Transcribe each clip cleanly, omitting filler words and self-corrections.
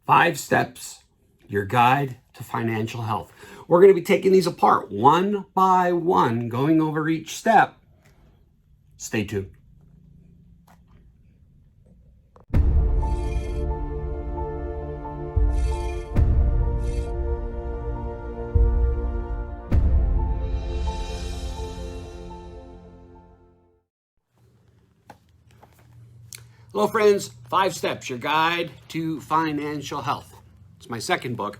5 steps, your guide to financial health. We're going to be taking these apart one by one, going over each step. Stay tuned. Hello friends, 5 Steps, your guide to financial health. It's my second book,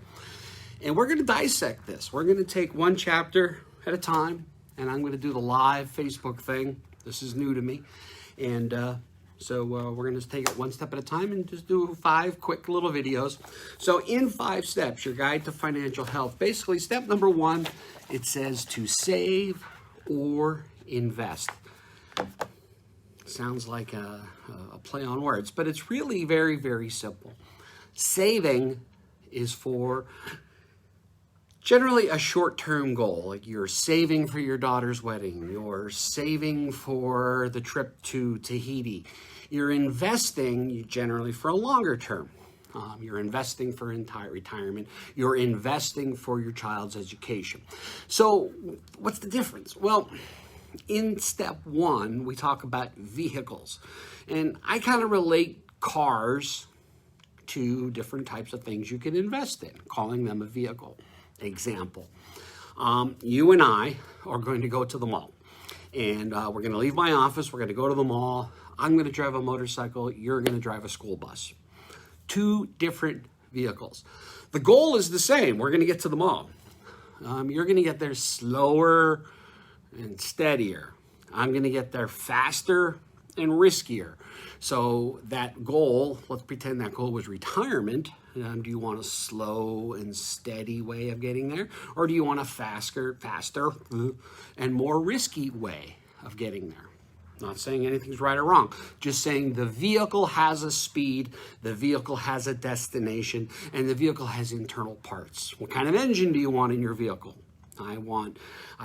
and we're going to dissect this. We're going to take one chapter at a time, and I'm going to do the live Facebook thing. This is new to me, and so we're going to take it one step at a time and just do 5 quick little videos. So in 5 Steps, your guide to financial health, basically step number 1, it says to save or invest. Sounds like a play on words, but it's really very, very simple. Saving is for generally a short-term goal, like you're saving for your daughter's wedding, you're saving for the trip to Tahiti. You're investing generally for a longer term. You're investing for entire retirement. You're investing for your child's education. So what's the difference? Well, in step 1, we talk about vehicles, and I kind of relate cars to different types of things you can invest in, calling them a vehicle. Example, you and I are going to go to the mall, and we're going to leave my office, we're going to go to the mall. I'm going to drive a motorcycle, you're going to drive a school bus. 2 different vehicles. The goal is the same. We're going to get to the mall. You're going to get there slower and steadier. I'm going to get there faster and riskier. So that goal, let's pretend that goal was retirement. Do you want a slow and steady way of getting there? Or do you want a faster and more risky way of getting there? Not saying anything's right or wrong, just saying the vehicle has a speed, the vehicle has a destination, and the vehicle has internal parts. What kind of engine do you want in your vehicle? I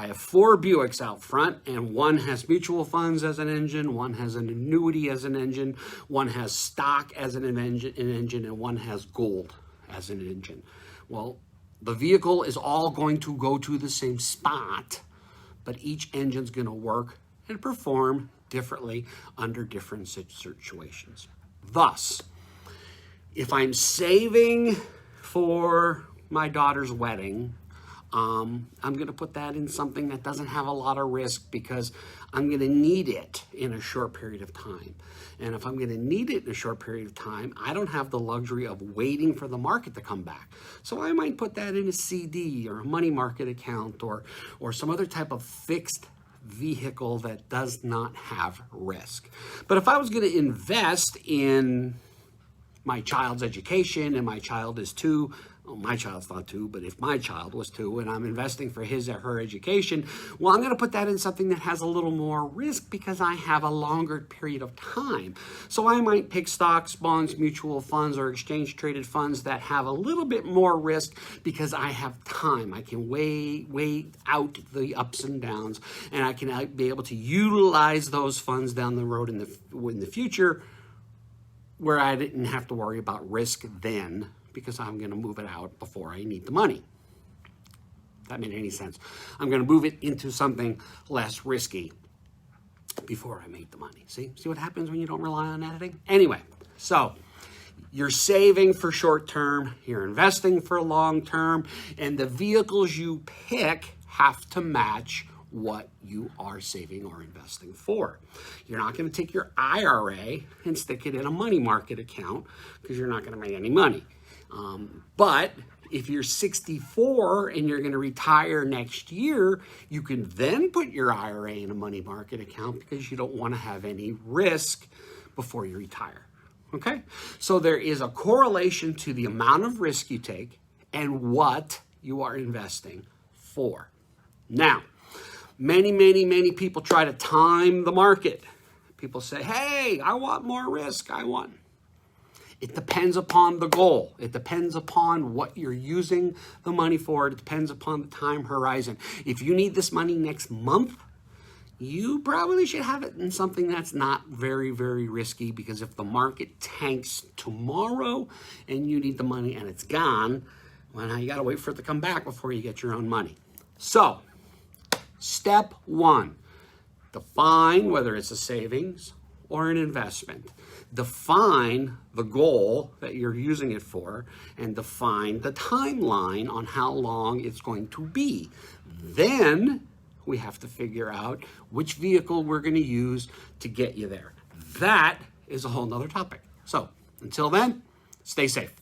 have 4 Buicks out front, and one has mutual funds as an engine, one has an annuity as an engine, one has stock as an engine, and one has gold as an engine. Well, the vehicle is all going to go to the same spot, but each engine's going to work and perform differently under different situations. Thus, if I'm saving for my daughter's wedding, I'm going to put that in something that doesn't have a lot of risk because I'm going to need it in a short period of time. And if I'm going to need it in a short period of time, I don't have the luxury of waiting for the market to come back. So I might put that in a CD or a money market account or some other type of fixed vehicle that does not have risk. But if I was going to invest in my child's education, and my child is 2, well, my child's not 2, but if my child was 2 and I'm investing for his or her education, well, I'm going to put that in something that has a little more risk because I have a longer period of time. So I might pick stocks, bonds, mutual funds, or exchange traded funds that have a little bit more risk because I have time. I can weigh out the ups and downs, and I can be able to utilize those funds down the road in the future where I didn't have to worry about risk then, because I'm going to move it out before I need the money. If that made any sense. I'm going to move it into something less risky before I make the money. See what happens when you don't rely on editing? Anyway, so you're saving for short term, you're investing for long term, and the vehicles you pick have to match what you are saving or investing for. You're not going to take your IRA and stick it in a money market account because you're not going to make any money. But if you're 64 and you're going to retire next year, you can then put your IRA in a money market account because you don't want to have any risk before you retire. Okay? So there is a correlation to the amount of risk you take and what you are investing for. Now, many people try to time the market. People say, hey, I want more risk. It depends upon the goal. It depends upon what you're using the money for. It depends upon the time horizon. If you need this money next month, you probably should have it in something that's not very, very risky, because if the market tanks tomorrow and you need the money and it's gone, well, now you got to wait for it to come back before you get your own money. So, step one, define whether it's a savings or an investment. Define the goal that you're using it for, and define the timeline on how long it's going to be. Then we have to figure out which vehicle we're going to use to get you there. That is a whole nother topic. So until then, stay safe.